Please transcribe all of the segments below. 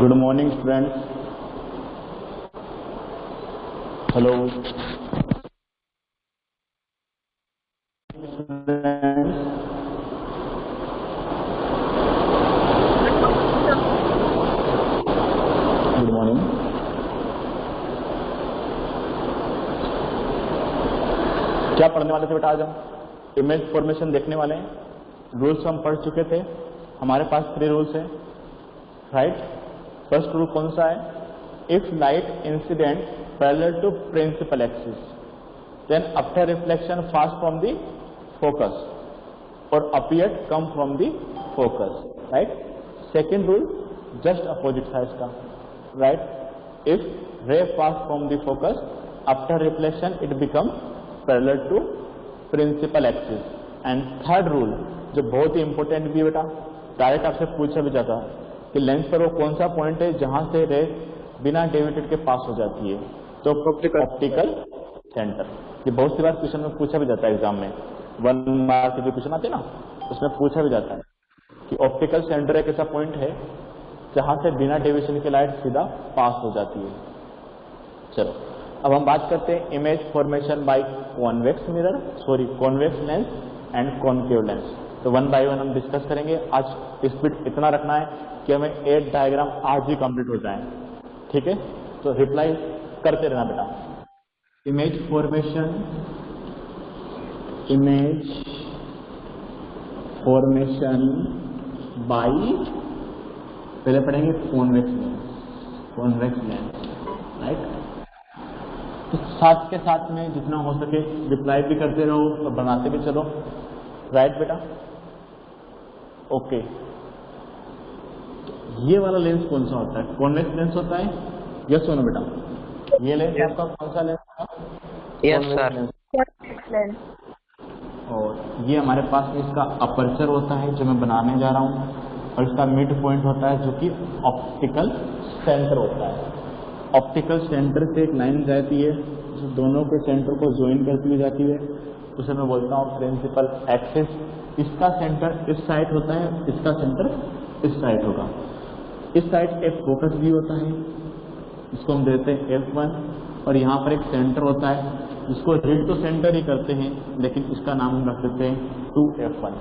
Good morning, students. Hello. Students. Good morning. क्या पढ़ने वाले थे बेटा? आज हम इमेज फॉर्मेशन देखने वाले हैं। रूल्स हम पढ़ चुके थे। हमारे पास 3 रूल्स हैं, राइट? फर्स्ट रूल कौन सा है? If light incident parallel to principal axis then after reflection pass from the focus और appeared come from the focus, right? Second rule just opposite था इसका, right? If ray pass from the focus after reflection it become parallel to principal axis. And third rule जो बहुत ही important भी है बेटा, direct आपसे पूछा भी जाता है कि लेंस पर वो कौन सा पॉइंट है जहां से रे बिना डेविएटेड के पास हो जाती है, तो ऑप्टिकल सेंटर। ये बहुत सी बार क्वेश्चन में पूछा भी जाता है एग्जाम में, 1 मार्क के जो क्वेश्चन आते हैं ना उसमें पूछा भी जाता है कि ऑप्टिकल सेंटर एक ऐसा पॉइंट है जहां से बिना डेविएशन की लाइट सीधा पास हो जाती है। चलो अब हम बात करते हैं image formation by convex mirror, sorry convex lens and concave lens. तो 1 बाय 1 हम डिस्कस करेंगे। आज स्पीड इतना रखना है कि हमें 8 डायग्राम आज ही कंप्लीट हो जाए, ठीक है? तो रिप्लाई करते रहना बेटा। इमेज फॉर्मेशन बाय, पहले पढ़ेंगे कॉन्वेक्स लेंस, राइट? तो साथ के साथ में जितना हो सके रिप्लाई भी करते रहो और बनाते भी चलो, राइट बेटा? ओके। ये वाला लेंस कौन सा होता है? कॉन्वेक्स लेंस होता है? यस सुनो बेटा, ये लेंस आपका कौन सा लेंस था? Yes sir. लेंस। और ये हमारे पास इसका अपर्चर होता है जो मैं बनाने जा रहा हूँ, और इसका मिड पॉइंट होता है जो कि ऑप्टिकल सेंटर होता है। ऑप्टिकल सेंटर से एक लाइन जाती है जो दोनों के सेंटर को ज्वाइन करती हुई जाती है, उसे मैं बोलता हूँ प्रिंसिपल एक्सिस। इसका सेंटर इस साइड होता है, इसका सेंटर इस साइड होगा। इस साइड एक फोकस भी होता है, इसको हम देते हैं F1, और यहाँ पर एक सेंटर होता है जिसको रीड टू सेंटर ही करते हैं, लेकिन इसका नाम हम रख देते हैं 2F1।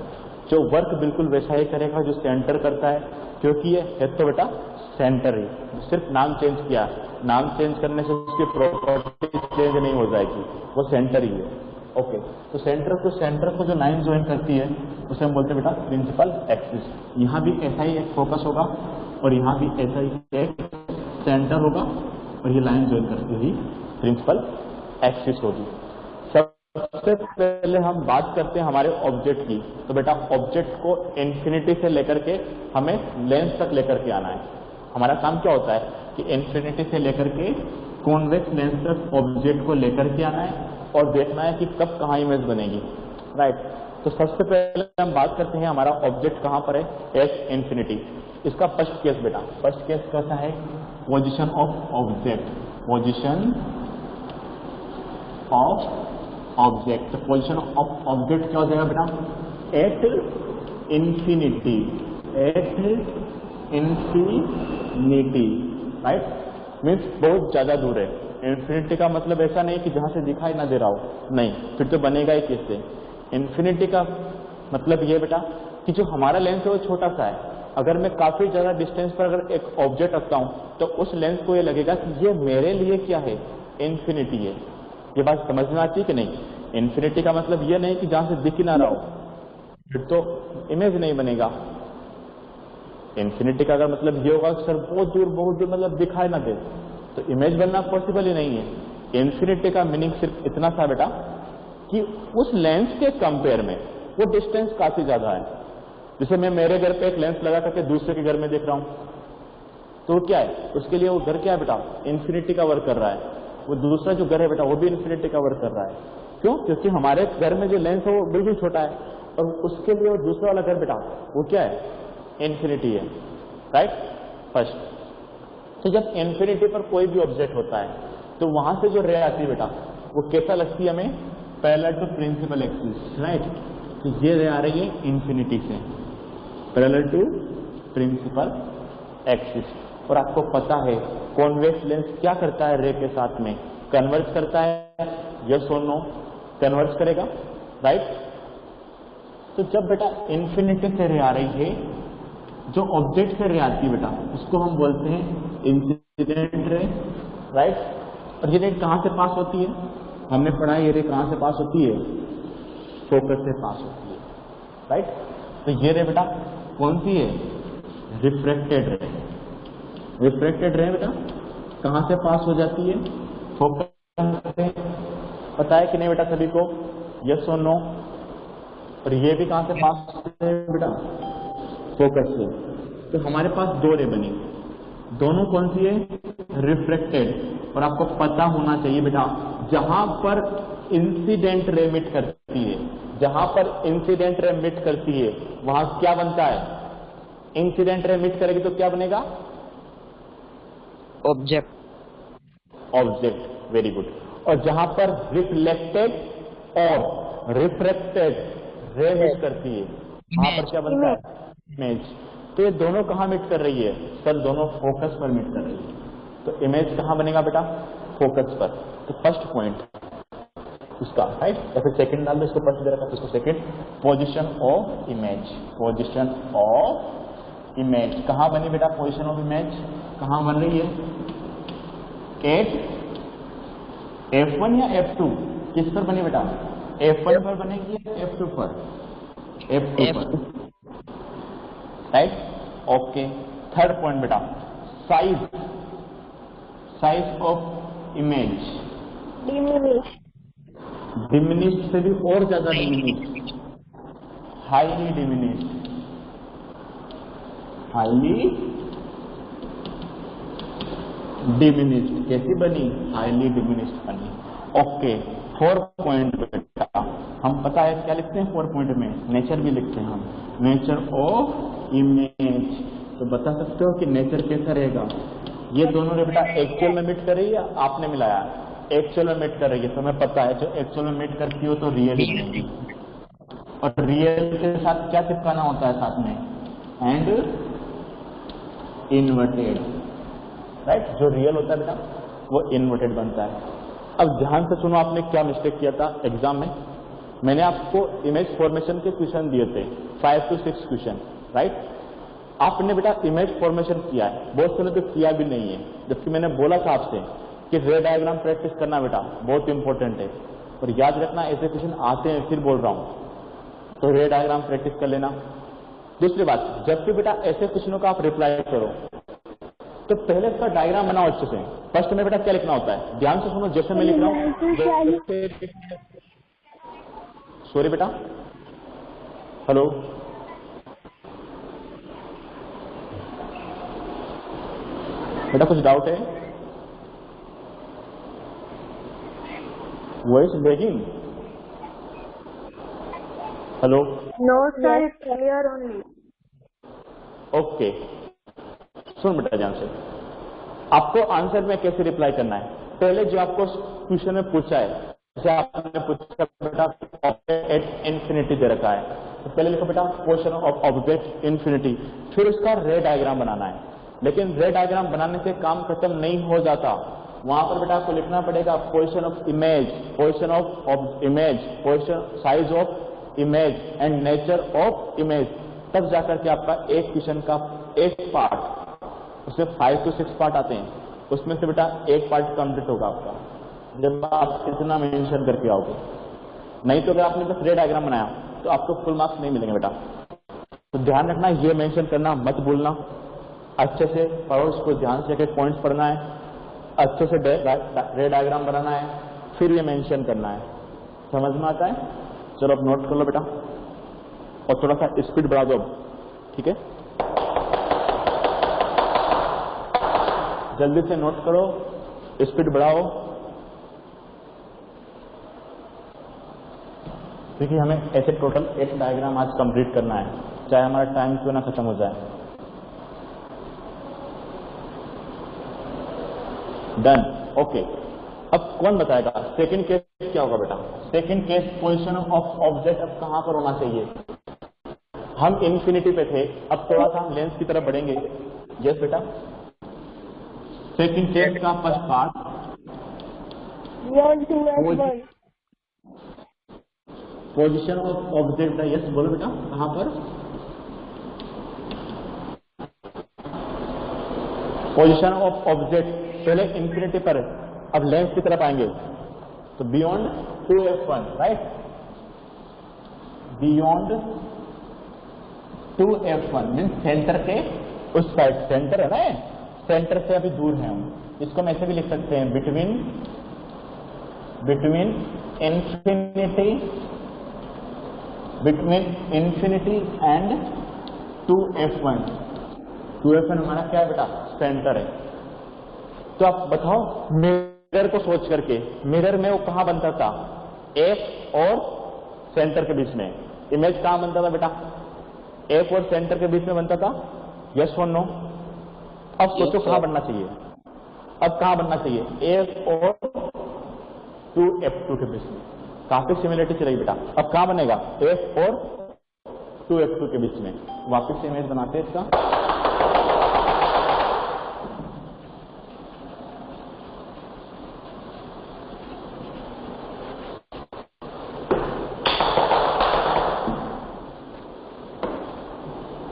जो वर्क बिल्कुल वैसा ही करेगा जो सेंटर करता है, क्योंकि ये है तो बेटा सेंटर ही, सिर्फ नाम चेंज किया। नाम चेंज करने से उसकी प्रॉपर्टी चेंज नहीं हो जाएगी, वो सेंटर ही है। ओके, तो सेंटर को जो लाइन ज्वाइन करती है उसे हम बोलते हैं बेटा प्रिंसिपल एक्सिस। यहाँ भी ऐसा ही एक फोकस होगा और यहाँ भी ऐसा ही एक सेंटर होगा, और ये लाइन ज्वाइन करती हुई प्रिंसिपल एक्सिस होगी। सबसे पहले हम बात करते हैं हमारे ऑब्जेक्ट की। तो बेटा ऑब्जेक्ट को इन्फिनिटी से लेकर के हमें लेंस तक लेकर के आना है। हमारा काम क्या होता है कि इन्फिनिटी से लेकर के कॉन्वेक्स लेंस तक ऑब्जेक्ट को लेकर के आना है और देखना है कि कब कहाँ इमेज बनेगी, राइट? तो सबसे पहले हम बात करते हैं हमारा ऑब्जेक्ट कहाँ पर है, एट इन्फिनिटी। इसका फर्स्ट केस बेटा, फर्स्ट केस कैसा है? Position of object, position of object. तो पोजीशन ऑफ ऑब्जेक्ट क्या हो जाएगा बेटा? At infinity, right? मीन्स बहुत ज्यादा दूर है। इन्फिनिटी का मतलब ऐसा नहीं कि जहां से दिखाई ना दे रहा हो, नहीं, फिर तो बनेगा ही किससे? इन्फिनिटी का मतलब ये बेटा कि जो हमारा लेंस है वो छोटा सा है। अगर मैं काफी ज्यादा डिस्टेंस पर अगर एक ऑब्जेक्ट रखता हूं तो उस लेंस को ये लगेगा कि ये मेरे लिए क्या है, इन्फिनिटी है। ये बात समझ में आती है कि नहीं? इन्फिनिटी का मतलब ये नहीं कि जहां से दिख ही ना रहा हो, फिर तो इमेज नहीं बनेगा। इन्फिनिटी का अगर मतलब ये होगा कि सर बहुत दूर मतलब दिखाई ना दे, तो इमेज बनना पॉसिबल ही नहीं है। इन्फिनिटी का मीनिंग सिर्फ इतना सा बेटा कि उस लेंस के कंपेयर में वो डिस्टेंस काफी ज्यादा है। जैसे मैं मेरे घर पे एक लेंस लगा करके दूसरे के घर में देख रहा हूं, तो क्या है उसके लिए वो घर क्या है बेटा? इन्फिनिटी का वर्क कर रहा है। वो दूसरा जो घर है बेटा वो भी इन्फिनिटी का वर्क कर रहा है। क्यों? क्योंकि हमारे घर में जो लेंस है वो बिल्कुल छोटा है, और उसके लिए वो दूसरा वाला घर बेटा वो क्या है? इन्फिनिटी है, राइट? फर्स्ट, तो जब इन्फिनिटी पर कोई भी ऑब्जेक्ट होता है तो वहां से जो रे आती है बेटा वो कैसा लगती है हमें? Parallel to principal axis, right? तो ये रे आ रही है इन्फिनिटी से पैरेलल टू प्रिंसिपल एक्सिस, और आपको पता है कॉन्वेक्स लेंस क्या करता है रे के साथ में, कन्वर्ज करता है, यस और नो, कन्वर्ज करेगा, राइट। तो जब बेटा इन्फिनिटी से रे आ रही है, जो ऑब्जेक्ट से रे आती है बेटा उसको हम बोलते हैं इंसिडेंट रे, राइट। और ये रे कहां से पास होती है, हमने पढ़ा ये रे कहां से पास होती है, फोकस से पास होती है, राइट। तो ये रे बेटा कौन सी है, रिफ्रैक्टेड रे। रिफ्रैक्टेड रे बेटा कहां से पास हो जाती है, फोकस से, पता है कि नहीं बेटा सभी को, यस और नो। और ये भी कहां से पास होते हैं बेटा, फोकस से। तो हमारे पास दो रे बनी, दोनों कौन सी है, रिफ्रैक्टेड। और आपको पता होना चाहिए बेटा जहां पर इंसिडेंट रे मिट करती है, जहां पर इंसिडेंट रे मिट करती है वहां क्या बनता है, इंसिडेंट रे मिट करेगी तो क्या बनेगा, ऑब्जेक्ट। Object, very good. और जहां पर रिफ्लेक्टेड और रिफ्रैक्टेड रे मिट करती है वहां पर क्या बनता है, इमेज। तो ये दोनों कहां मिट कर रही है सर, दोनों फोकस पर मिट कर रही है। तो इमेज कहां बनेगा बेटा, फोकस पर। तो फर्स्ट पॉइंट उसका, राइट। या फिर सेकंड डाल दो, इसको फर्स्ट दे रखा तो इसको second, position of image, position of image. कहां बनी बेटा पोजीशन ऑफ इमेज, कहां बन रही है, एट F1 या F2, किस पर बनी बेटा, F1 पर बनेगी या F2 पर, F2 पर, राइट, ओके। थर्ड पॉइंट बेटा size, size of image, diminished से भी और ज्यादा diminished, highly diminished, highly diminished. कैसी बनी, हाईली डिमिनिश्ड बनी, ओके। 4 पॉइंट बेटा हम पता है क्या लिखते हैं 4 पॉइंट में, नेचर भी लिखते हैं हम, नेचर ऑफ इमेज। तो बता सकते हो कि नेचर कैसा रहेगा, ये दोनों रे बेटा एक्चुअल में मिट कर रही है, आपने मिलाया एक्चुअल में मिट कर रही है, तो हमें पता है जो एक्चुअल में मिट करती हो तो रियल ही बनेगी। और रियल के साथ क्या चिपकाना होता है साथ में, एंड इन्वर्टेड, राइट। जो रियल होता है बेटा वो इन्वर्टेड बनता है। अब ध्यान से सुनो, आपने क्या मिस्टेक किया था एग्जाम में, मैंने आपको इमेज फॉर्मेशन के क्वेश्चन दिए थे 5 to 6 क्वेश्चन, राइट। आपने बेटा इमेज फॉर्मेशन किया है, बहुत से ने तो किया भी नहीं है, जबकि मैंने बोला था आपसे कि रे डायग्राम प्रैक्टिस करना बेटा बहुत इंपॉर्टेंट है। और याद रखना ऐसे क्वेश्चन आते हैं, फिर बोल रहा हूं, तो रे डायग्राम प्रैक्टिस कर लेना। दूसरी बात, जब भी बेटा ऐसे क्वेश्चनों का आप रिप्लाई करो तो पहले इसका डायग्राम बनाओ अच्छे से। फर्स्ट में बेटा क्या लिखना होता है, ध्यान से सुनो, जैसे मैं लिख रहा हूं, सॉरी बेटा, हेलो, बेटा कुछ डाउट है, voice breaking, hello, No, sir, it's clear only. Okay. सुन बेटा ध्यान से, आपको आंसर में कैसे रिप्लाई करना है, पहले जो आपको क्वेश्चन में पूछा है, जैसे आपने पूछा बेटा ऑब्जेक्ट एट इन्फिनिटी दे रखा है, तो पहले लिखो बेटा पोजीशन ऑफ ऑब्जेक्ट इन्फिनिटी, फिर उसका रे डायग्राम बनाना है। लेकिन रे डायग्राम बनाने से काम खत्म नहीं हो जाता, वहां पर बेटा आपको लिखना पड़ेगा position of image, position of image, position size of image and nature of image. तब जाकर के आपका एक क्वेश्चन का एक पार्ट, उसमें 5 to 6 पार्ट आते हैं, उसमें से बेटा एक पार्ट कंप्लीट होगा आपका, जब आप इतना मेंशन करके आओगे। नहीं तो अगर आपने बस रे डायग्राम बनाया तो आपको फुल मार्क्स नहीं मिलेंगे बेटा। तो ध्यान रखना, ये मेंशन करना मत भूलना, अच्छे से पढ़ो, उसको ध्यान से एक पॉइंट्स पढ़ना है, अच्छे से रे डायग्राम बनाना है, फिर ये मेंशन करना है। समझ में आता है? चलो अब नोट कर लो बेटा, और थोड़ा सा स्पीड बढ़ा दो अब, ठीक है? जल्दी से नोट करो, स्पीड बढ़ाओ, क्योंकि हमें ऐसे टोटल 8 डायग्राम आज कंप्लीट करना है, चाहे हमारा टाइम क्यों ना खत्म हो जाए। Done, okay. अब कौन बताएगा सेकंड केस क्या होगा बेटा? Second case position of object अब कहां पर होना चाहिए? हम इन्फिनिटी पे थे, अब थोड़ा सा हम लेंस की तरफ बढ़ेंगे। यस बेटा, सेकंड टेस्ट का first part beyond 2F1 position of object है। यस बोलो बेटा, कहां पर पोजीशन ऑफ ऑब्जेक्ट? पहले इंफिनिटी पर, अब लेंथ की तरफ आएंगे तो beyond 2F1 right, beyond 2F1 mean centre के उस साइड, सेंटर है ना, सेंटर से अभी दूर है हम। इसको हम ऐसे भी लिख सकते हैं, between infinity and 2F1। 2F1 हमारा क्या है बेटा? सेंटर है। तो आप बताओ, मिरर को सोच करके, मिरर में वो कहां बनता था? F और सेंटर के बीच में। इमेज कहां बनता था बेटा? F और सेंटर के बीच में बनता था। यस और नो? अब सोचो कहां बनना चाहिए? अब कहां बनना चाहिए? F और 2F2 के बीच में। काफी सिमिलरिटी चल रही बेटा। अब कहां बनेगा? F और 2F2 के बीच में। वापस से इमेज बनाते हैं इसका।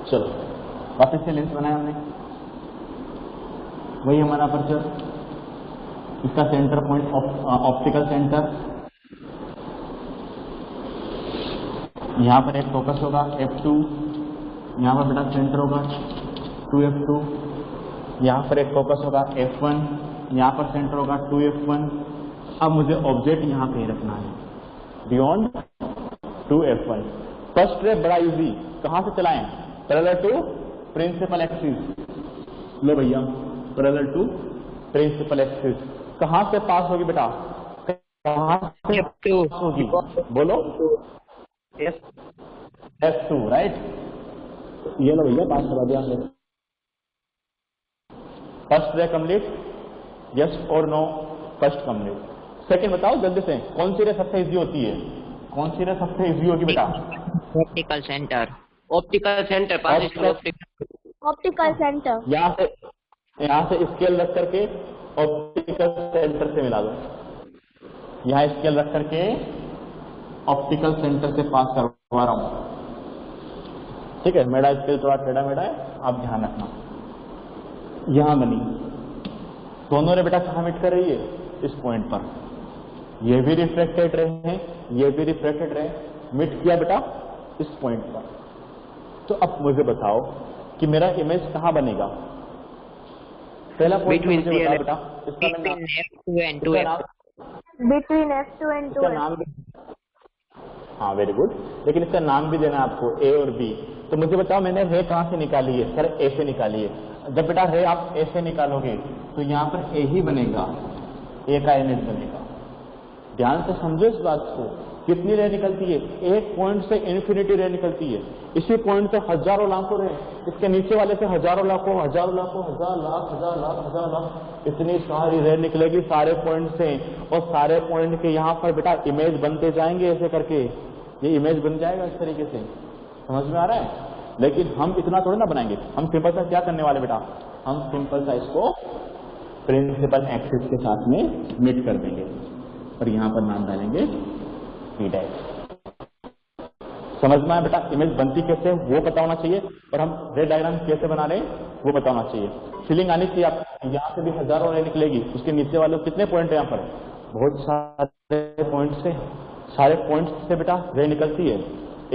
चलो वापस से लेंस बनाया हमने, वही हमारा अपर्चर, इसका सेंटर पॉइंट ऑप्टिकल सेंटर, यहां पर एक फोकस होगा F2, यहां पर बेटा सेंटर होगा 2F2, यहां पर एक फोकस होगा F1, यहां पर सेंटर होगा 2F1। अब मुझे ऑब्जेक्ट यहां कहीं रखना है, बियॉन्ड 2F1। फर्स्ट रे बड़ा इजी, कहां से चलाएं? Parallel to principal axis. लो भैया, पैरेलल टू प्रिंसिपल एक्सिस कहां से पास होगी बेटा? कहां से पास होगी? बोलो। F2 right. ये लो भैया, पास करा दिया हमने। फर्स्ट रे कंप्लीट, यस और नो? First complete. सेकंड बताओ जल्दी से, कौन सी रे सबसे इजी होती है? कौन सी रे सबसे इजी होगी बेटा? Optical centre, optical centre, optical centre. यहाँ से स्केल रख करके ऑप्टिकल सेंटर से मिला दो। यहाँ स्केल रख करके ऑप्टिकल सेंटर से पास करवा रहा हूं, ठीक है? मेरा स्केल थोड़ा टेढ़ा मेढ़ा है, आप ध्यान रखना। यहां बनी, दोनों रे बेटा कहां मीट कर रही है? इस पॉइंट पर। ये भी रिफ्लेक्टेड रहे हैं, ये भी रिफ्लेक्टेड रहे, मीट किया बेटा इस पॉइंट पर। तो अब मुझे बताओ कि मेरा इमेज कहां बनेगा? पहला पॉइंट मुझे बताओ बेटा, इसका नाम F2 and 2F2। Between F2 and 2F2। हाँ वेरी गुड, लेकिन इसका नाम भी देना है आपको, ए और बी। तो मुझे बताओ, मैंने रे कहां से निकाली है? सर ए से निकाली है। जब बेटा रे आप ए से निकालोगे तो यहाँ पर ए ही बनेगा, ए का इमेज बनेगा। ध्यान से समझो इस बात को। कितनी रे निकलती है? एक पॉइंट से इन्फिनिटी रे निकलती है। इसी पॉइंट से हजारों लाखों रे, इसके नीचे वाले से हजारों लाखों, हजार लाख, इतनी सारी रे निकलेगी सारे पॉइंट से। और सारे पॉइंट के यहाँ पर बेटा इमेज बनते जाएंगे ऐसे करके, ये इमेज बन जाएगा इस तरीके से। समझ में आ रहा है? लेकिन हम इतना थोड़ा ना बनाएंगे, हम सिंपल सा क्या करने वाले बेटा? हम सिंपल सा इसको प्रिंसिपल एक्सिस के साथ में मीट कर देंगे और यहाँ पर नाम डालेंगे P'। समझ में आया बेटा? इमेज बनती कैसे वो पता होना चाहिए, और हम रे डायग्राम कैसे बना रहे हैं वो पता होना चाहिए। फीलिंग आनी चाहिए आप। यहाँ से भी हजारों रे निकलेगी, उसके नीचे वाले कितने पॉइंट है? यहाँ पर बहुत सारे पॉइंट से, सारे पॉइंट से बेटा रे निकलती है।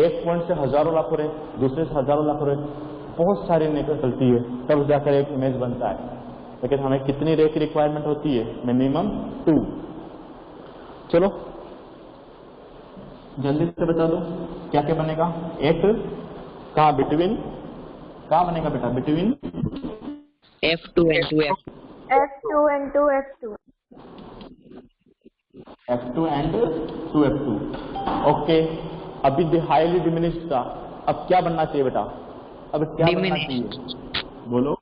एक पॉइंट से हजारों लाखों रे, दूसरे से हजारों लाखों रे, बहुत सारी निकलती है, तब जाकर एक इमेज बनता है। लेकिन हमें कितनी रे की रिक्वायरमेंट होती है? मिनिमम 2। चलो जल्दी से बता दो क्या क्या बनेगा। एक कहा? बिटवीन, कहा बनेगा बेटा? Between F2 and 2F2। F2 and 2F2। F2 and 2F2। Okay, अभी हाईली डिमिनिश्ड था, अब क्या बनना चाहिए बेटा? अब क्या बनना चाहिए? बोलो।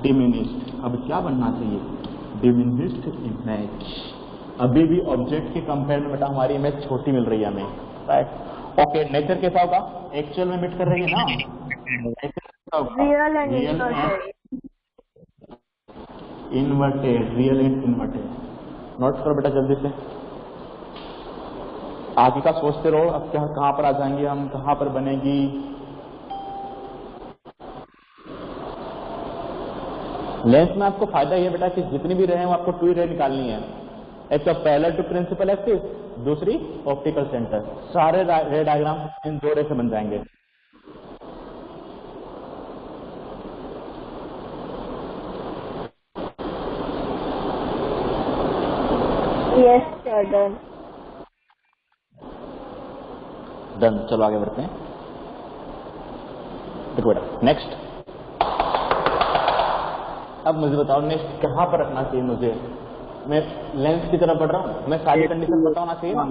डिमिनिश्ड। अब क्या बनना चाहिए? Diminished image. अभी भी ऑब्जेक्ट के कंपेयर में बेटा हमारी इमेज छोटी मिल रही है हमें, राइट? ओके, नेचर कैसा होगा? एक्चुअल में मीट कर रही है ना? Real and imaginary. Inverted, real and inverted. Note करो बेटा जल्दी से, आगे का सोचते रहो। अब क्या कहां पर आ जाएंगे हम, कहां पर बनेगी। लेंस में आपको फायदा यह बेटा कि जितनी भी रे वो आपको 2 रे निकालनी है। एक तो पैरेलल टू प्रिंसिपल एक्सिस, दूसरी ऑप्टिकल सेंटर। सारे रे डायग्राम इन 2 रे से बन जाएंगे। Yes, sir, done. डन, चलो आगे बढ़ते हैं। देखो बेटा नेक्स्ट, अब मुझे बताओ नेक्स्ट कहां पर रखना चाहिए मुझे। मैं लेंस की तरफ बढ़ रहा हूं, मैं सारी कंडीशन पता होना चाहिए ना।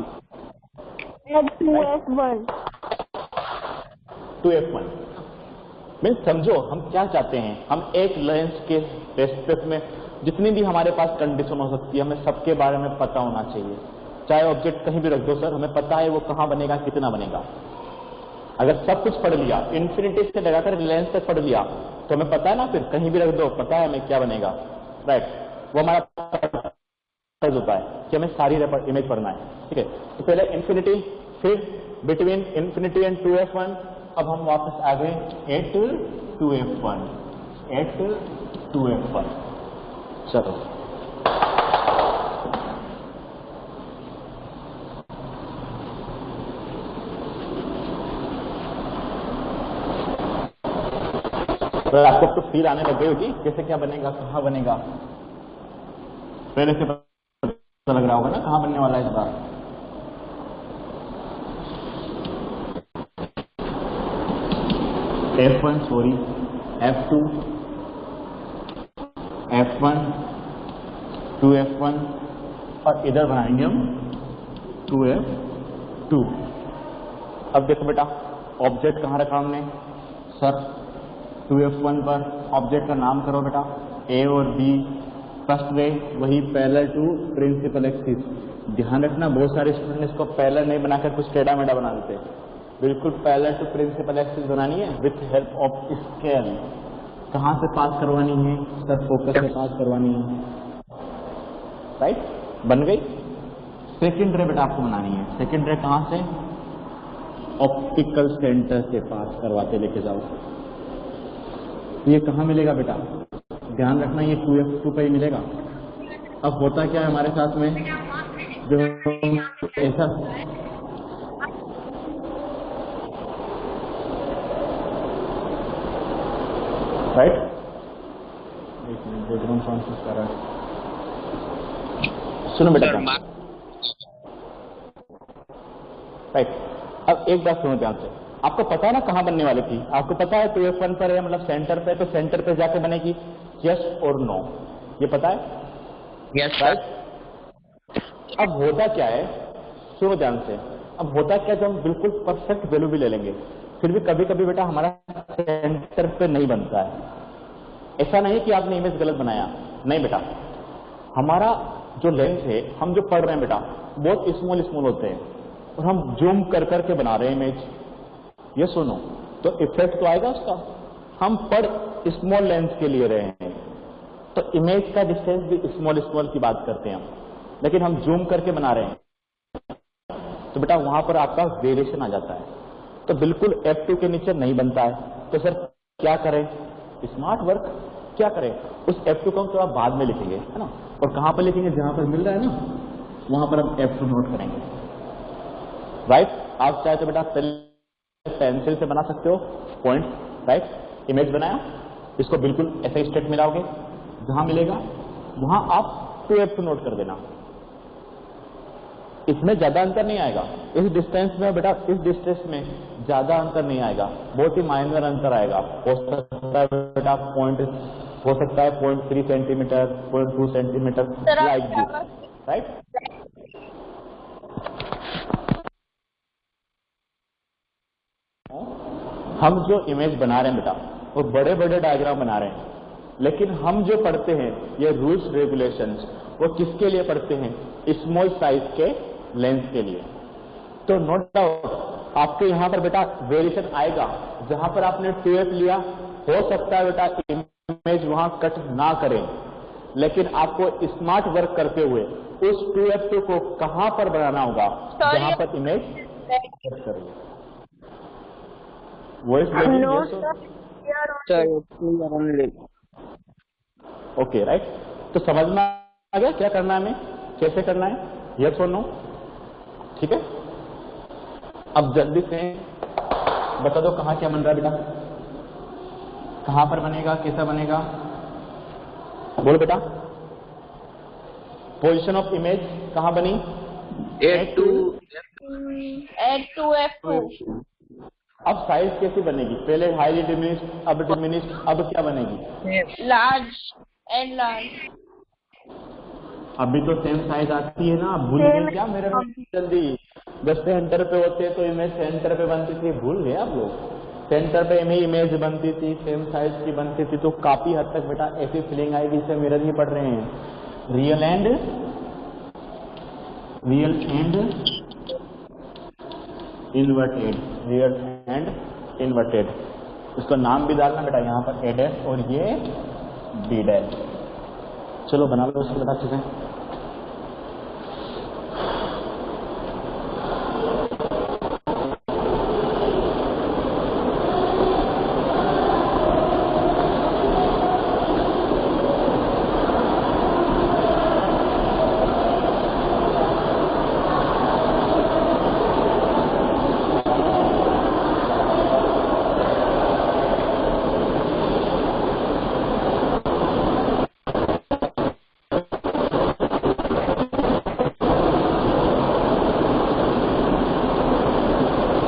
F2F1. 2F1 मीन्स समझो हम क्या चाहते हैं। हम एक लेंस के रेस्पेक्ट में जितनी भी हमारे पास कंडीशन हो सकती है हमें सबके बारे में पता होना चाहिए। चाहे ऑब्जेक्ट कहीं भी रख दो सर, हमें पता है वो कहां बनेगा, कितना बनेगा। अगर सब कुछ पढ़ लिया, इन्फिनिटी से लगाकर लेंस तक पढ़ लिया, तो हमें पता है ना, फिर कहीं भी रख दो पता है हमें क्या बनेगा। राइट, वो हमारा फर्ज होता है कि हमें सारी इमेज पढ़ना है। ठीक है, तो पहले इन्फिनिटी, फिर बिटवीन इन्फिनिटी एंड 2F1। अब हम वापस आ गए एट 2F1, एट 2F1। चलो तो आपको तो फील आने लग गई होगी कैसे क्या बनेगा, कहाँ बनेगा। पहले से पता लग रहा होगा ना कहाँ बनने वाला है इस बार। F1 sorry F2 F1 2F1 और इधर बनाएंगे हम 2F2। अब देखो बेटा ऑब्जेक्ट कहाँ रखा हमने सर 2F1 पर। ऑब्जेक्ट का नाम करो बेटा, ए और बी। फर्स्ट रे वही पैरेलल टू प्रिंसिपल एक्सिस। ध्यान रखना बहुत सारे स्टूडेंट इसको पैरेलल नहीं बनाकर कुछ टेढ़ा मेढ़ा बना देते। बिल्कुल पैरेलल टू प्रिंसिपल एक्सिस बनानी है विथ हेल्प ऑफ स्केल। कहाँ से पास करवानी है सर, फोकस से पास करवानी है। राइट, बन गई। सेकेंड रे बेटा आपको बनानी है। सेकेंड रे कहाँ से, ऑप्टिकल सेंटर से पास करवाते लेके जाओ। ये कहाँ मिलेगा बेटा, ध्यान रखना ये 2F2 पे ही मिलेगा। अब होता क्या है हमारे साथ में, जो ऐसा राइट, बैकग्राउंड साउंड कर रहा है, सुनो बेटा। राइट, अब एक बात सुनो ध्यान से। आपको पता है ना कहाँ बनने वाली थी, आपको पता है 2F1 पर है, मतलब सेंटर पे, तो सेंटर पे जाके बनेगी। यस और नो, ये पता है। Yes right. अब होता क्या है, सुनो ध्यान से। अब होता क्या, जब हम बिल्कुल परफेक्ट वैल्यू भी ले लेंगे फिर भी कभी कभी बेटा हमारा सेंटर पे नहीं बनता है। ऐसा नहीं कि आपने इमेज गलत बनाया, नहीं बेटा, हमारा जो लेंस है, हम जो पढ़ रहे हैं बेटा बहुत स्मॉल स्मॉल होते हैं और हम जूम कर करके बना रहे हैं इमेज। ये सुनो, तो इफेक्ट तो आएगा उसका। हम पढ़ स्मॉल लेंस के लिए रहे हैं तो इमेज का डिस्टेंस भी स्मॉल स्मॉल की बात करते हैं हम, लेकिन हम जूम करके बना रहे हैं तो बेटा वहां पर आपका वेरिएशन आ जाता है। तो बिल्कुल F2 के नीचे नहीं बनता है। तो सर क्या करें, स्मार्ट वर्क क्या करें, उस F2 को तो आप बाद में लिखेंगे, है ना। और कहां पर लिखेंगे, जहां पर मिल रहा है ना वहां पर हम F2 नोट करेंगे। राइट, आप चाहे तो बेटा पेंसिल से बना सकते हो पॉइंट। राइट, इमेज बनाया, इसको बिल्कुल ऐसे स्ट्रेट मिलाओगे, जहां मिलेगा वहां आप 2F2 नोट कर देना। इसमें ज्यादा अंतर नहीं आएगा, इस डिस्टेंस में बेटा, इस डिस्टेंस में ज्यादा अंतर नहीं आएगा, बहुत ही माइनर अंतर आएगा। हो सकता है बेटा पॉइंट, हो सकता है 0.3 centimetre, 0.2 centimetre, like this. Right, हम जो इमेज बना रहे हैं बेटा वो बड़े बड़े डायग्राम बना रहे हैं, लेकिन हम जो पढ़ते हैं ये रूल्स रेगुलेशंस वो किसके लिए पढ़ते हैं, स्मॉल साइज के लेंस के लिए। तो नो डाउट आपके यहां पर बेटा वेरिएशन आएगा। जहां पर आपने 2F लिया हो सकता है बेटा इमेज वहां कट ना करें, लेकिन आपको स्मार्ट वर्क करते हुए उस 2F2 को कहां पर बनाना होगा जहां पर इमेज सेट करोगे। Voice No, radio. sir. Okay right. तो समझ में आ गया क्या करना है, हमें कैसे करना है, यस और नो। ठीक है, अब जल्दी से बता दो कहाँ क्या बन रहा है बेटा, कहां पर बनेगा, कैसा बनेगा, बोलो बेटा। पोजीशन ऑफ इमेज कहां बनी, A2 F2, F2. अब साइज कैसी बनेगी, पहले हाईली डिमिनिश्ड अब डिमिनिश्ड, अब क्या बनेगी, Large and large. अभी तो सेम साइज आती है ना, भूल गए क्या मेरे में जल्दी। जब सेंटर पे होते तो इमेज सेंटर पे बनती थी, भूल गए आप लोग। सेंटर पे इमेज बनती थी, सेम साइज की बनती थी, तो काफी हद तक बेटा ऐसी फीलिंग आई जिससे मिरर ही पढ़ रहे हैं। Real and inverted, real and inverted. इसका नाम भी डालना बेटा यहाँ पर ए डैश और ये बी डैश। चलो बना लो इसको बेटा चीजें।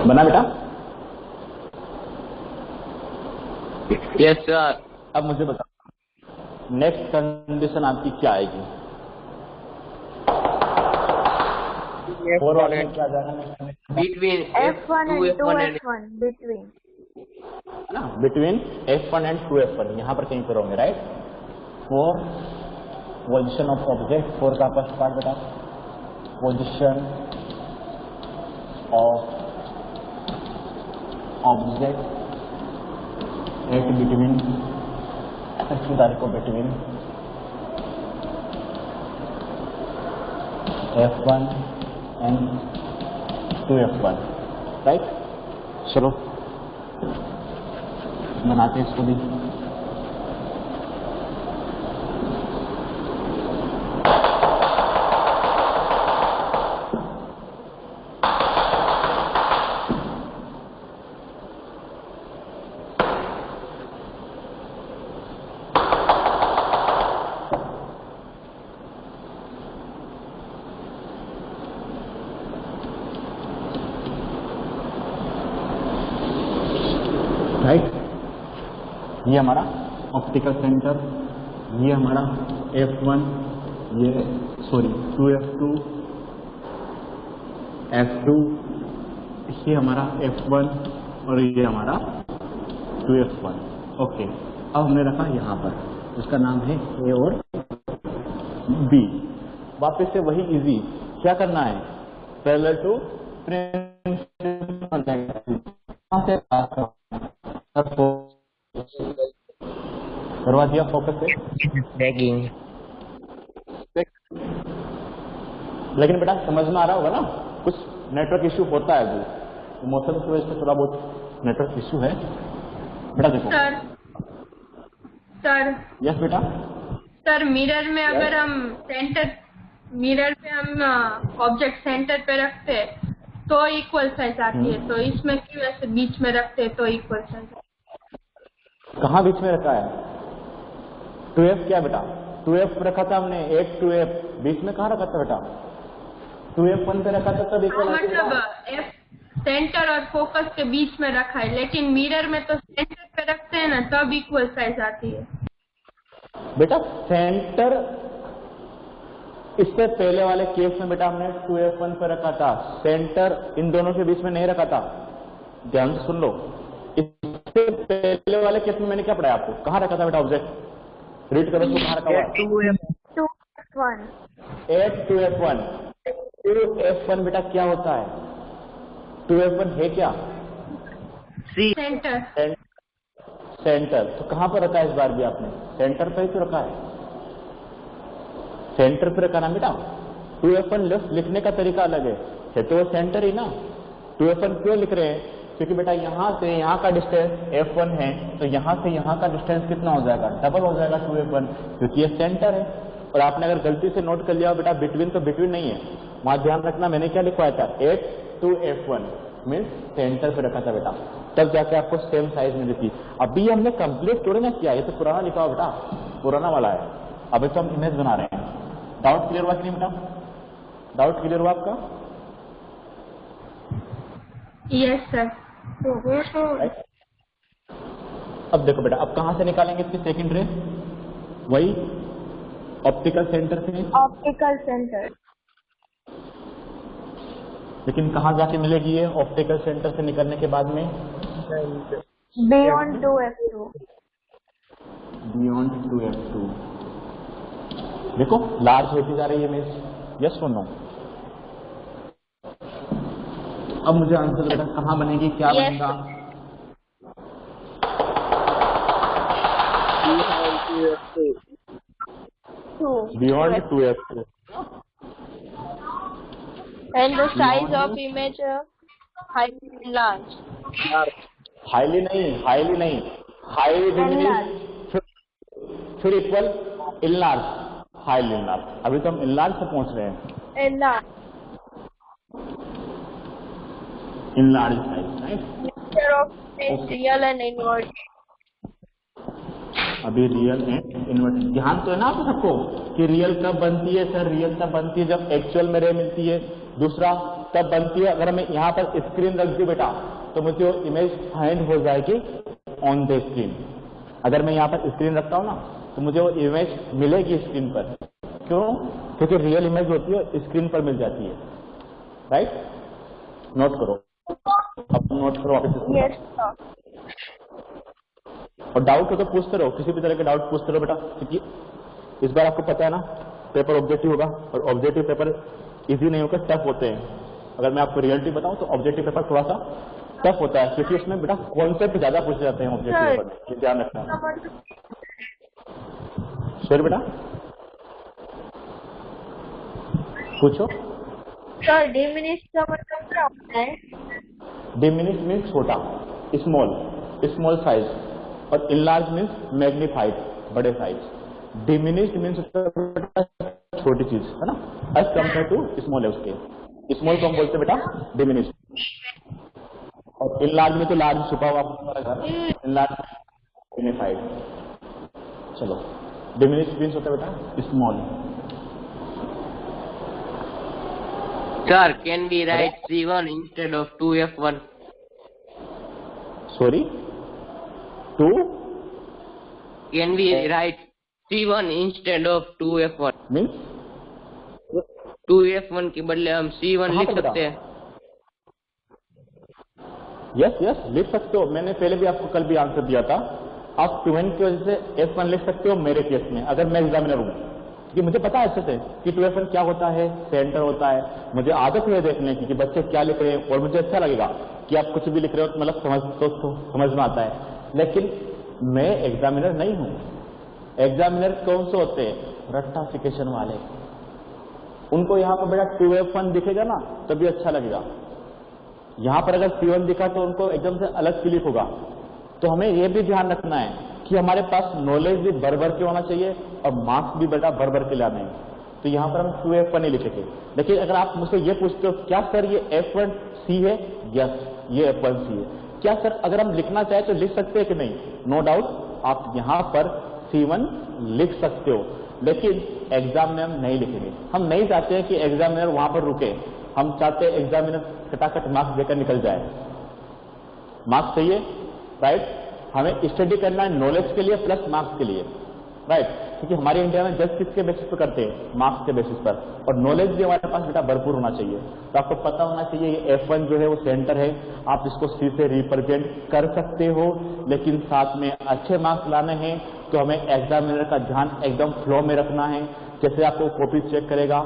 बना बेटा, यस सर। अब मुझे बताओ नेक्स्ट कंडीशन आपकी क्या आएगी, फोर वाले में क्या जाना Between F1 and F2 F1 and 2F1 between. ना, बिटवीन F1 एंड 2F1 यहाँ पर कहीं करोगे right. Four position of object, four का फर्स्ट पार्ट बेटा, position of object at between, अच्छी तारीख को between F1 and 2F1 right. चलो बनाते हैं इसको भी। राइट, ये हमारा ऑप्टिकल सेंटर, ये हमारा F1, ये सॉरी 2F2, F2, ये हमारा F1 और ये हमारा 2F1। ओके, अब हमने रखा यहाँ पर, उसका नाम है A और B। वापस से वही इजी, क्या करना है, पैरेलल टू प्रिंसिपल करवा दिया फोकस से। Dragging. लेकिन बेटा समझ में आ रहा होगा ना, कुछ नेटवर्क इश्यू होता है अभी, मौसम की वजह से थोड़ा बहुत नेटवर्क इश्यू है बेटा। देखो सर यस बेटा, सर मिरर में अगर हम सेंटर, मिरर पे हम ऑब्जेक्ट सेंटर पे रखते हैं तो इक्वल साइज आती है, तो इसमें क्यों ऐसे बीच में रखते हैं तो इक्वल साइज? कहाँ बीच में रखा है, 2F क्या बेटा, 2F रखा था हमने, 8 2F, बीच में कहाँ रखा था बेटा, 2F1 पे रखा था तब इक्वल। मतलब F सेंटर और फोकस के बीच में रखा है, लेकिन मिरर में तो सेंटर पे रखते हैं ना तब इक्वल साइज आती है। बेटा सेंटर इससे पहले वाले केस में बेटा हमने 2F1 पे रखा था, सेंटर इन दोनों के बीच में नहीं रखा था, ध्यान से सुन लो। इससे पहले वाले केस में मैंने क्या पढ़ाया आपको, कहाँ रखा था बेटा ऑब्जेक्ट, रीड करो उसको, कहाँ रखा हुआ है, 2F1 8 2F1। 2F1 बेटा क्या होता है, 2F1 है क्या, सेंटर। सेंटर। तो कहां पर रखा है इस बार भी आपने, सेंटर पर ही तो रखा है। सेंटर पे रखा ना बेटा, 2F1 लिखने का तरीका अलग है तो वो सेंटर ही ना। 2F1 क्यों लिख रहे हैं? क्योंकि बेटा यहाँ से यहाँ का डिस्टेंस F1 है, तो यहाँ से यहाँ का डिस्टेंस कितना हो जाएगा? डबल हो जाएगा 2F1, क्योंकि ये सेंटर है। और आपने अगर गलती से नोट कर लिया बेटा बिटवीन, तो बिटवीन नहीं है, वहां ध्यान रखना मैंने क्या लिखवाया था, 8 to F1 मीन्स सेंटर पे रखा था बेटा, तब जाके आपको सेम साइज मिली थी। अभी हमने कंप्लीट थोड़ी ना किया, ये तो पुराना लिखा हुआ बेटा, पुराना वाला है। अभी तो हम इमेज बना रहे हैं। डाउट क्लियर हुआ कि नहीं बेटा? डाउट क्लियर हुआ आपका? Yes sir. अब देखो बेटा, अब कहां से निकालेंगे इसकी सेकंड रे? वही ऑप्टिकल सेंटर से। Optical centre. लेकिन कहां जाके मिलेगी ये ऑप्टिकल सेंटर से निकलने के बाद में? Beyond 2F2। Beyond 2F2। देखो लार्ज होती जा रही है इमेज, यस और नो? अब मुझे आंसर बेटा कहां बनेगी, क्या बनेगा? Beyond 2F2। And the size of image highly large. Highly नहीं, हाई फिर इक्वल इनलार्ज, हाईली इनलार्ज। अभी तो हम इनलार्ज से पहुंच रहे हैं। Enlarge size, right? Mixture of real and inverted. अभी रियल एंड इन्वर्टेड ध्यान तो है ना आप सबको कि रियल कब बनती है सर? रियल तब बनती है जब एक्चुअल में रे मिलती है। दूसरा तब बनती है अगर मैं यहाँ पर स्क्रीन रख दूं बेटा, तो मुझे वो इमेज फाइंड हो जाएगी ऑन द स्क्रीन। अगर मैं यहाँ पर स्क्रीन रखता हूँ ना, तो मुझे वो इमेज मिलेगी स्क्रीन पर। क्यों? क्योंकि रियल इमेज होती है स्क्रीन पर मिल जाती है, राइट? नोट करो, अब नोट करो वापस। और डाउट हो तो पूछते रहो, किसी भी तरह के डाउट पूछते रहो बेटा, क्योंकि इस बार आपको पता है ना पेपर ऑब्जेक्टिव होगा, और ऑब्जेक्टिव पेपर इजी नहीं होकर टफ होते हैं। अगर मैं आपको रियलिटी बताऊं तो ऑब्जेक्टिव पेपर थोड़ा सा टफ होता है, क्योंकि उसमें बेटा कॉन्सेप्ट ज्यादा पूछे जाते हैं ऑब्जेक्टिव पेपर में, ये ध्यान रखना। सॉरी बेटा पूछो। सर डिमिनिश का मतलब क्या होता है? डिमिनिश मीन्स छोटा, स्मॉल, स्मॉल साइज, और इनलार्ज मीन्स मैग्नीफाइड, बड़े साइज। डिमिनिश्ड मीन्स छोटी चीज है ना, एज कंपेयर टू स्मॉल है उसके। स्मॉल को हम बोलते हैं बेटा डिमिनिश्ड, और इनलार्ज में तो लार्ज छुपा हुआ, इनलार्ज मैग्नीफाइड। चलो डिमिनिश्ड मीन्स होता है बेटा small. Sir, can we write C1 instead of 2F1? Sorry, 2? Can we write C1 instead of 2F1? Means? 2F1 के बदले हम C1 लिख सकते हैं। यस लिख सकते हो, मैंने पहले भी आपको कल भी आंसर दिया था। आप 2N की वजह से F1 लिख सकते हो मेरे केस में, अगर मैं एग्जामिनर हूँ, कि मुझे पता है अच्छे से कि 2F1 क्या होता है, सेंटर होता है। मुझे आदत है देखने की कि बच्चे क्या लिख रहे हैं, और मुझे अच्छा लगेगा कि आप कुछ भी लिख रहे हो तो मतलब समझ में आता है। लेकिन मैं एग्जामिनर नहीं हूँ। एग्जामिनर कौन से होते हैं? रट्टाफिकेशन वाले। उनको यहाँ पर बेटा 2F1 दिखेगा ना तभी अच्छा लगेगा। यहाँ पर अगर C1 दिखा तो उनको एकदम से अलग फीलिंग होगा। तो हमें ये भी ध्यान रखना है कि हमारे पास नॉलेज भी भर भर के होना चाहिए और मार्क्स भी बेटा भर भर के लाने हैं। तो यहाँ पर हम 2F1 ही लिखेंगे। लेकिन अगर आप मुझसे ये पूछते हो क्या सर ये F1C है, यस ये F1C है। क्या सर अगर हम लिखना चाहे तो लिख सकते हैं कि नहीं? नो डाउट आप यहाँ पर C1 लिख सकते हो, लेकिन एग्जामिनर नहीं लिखेंगे। हम नहीं चाहते हैं कि एग्जामिनर वहां पर रुके, हम चाहते हैं एग्जामिनर खटाखट मार्क्स देकर निकल जाए। मार्क्स चाहिए, राइट? हमें स्टडी करना है नॉलेज के लिए प्लस मार्क्स के लिए, राइट? क्योंकि हमारे इंडिया में जज किसके बेसिस पर करते हैं? मार्क्स के बेसिस पर। और नॉलेज भी हमारे पास बेटा भरपूर होना चाहिए। तो आपको पता होना चाहिए ये F1 जो है वो सेंटर है, आप इसको C से रिप्रेजेंट कर सकते हो, लेकिन साथ में अच्छे मार्क्स लाने हैं तो हमें एग्जामिनर का ध्यान एकदम फ्लो में रखना है। जैसे आपको कॉपी चेक करेगा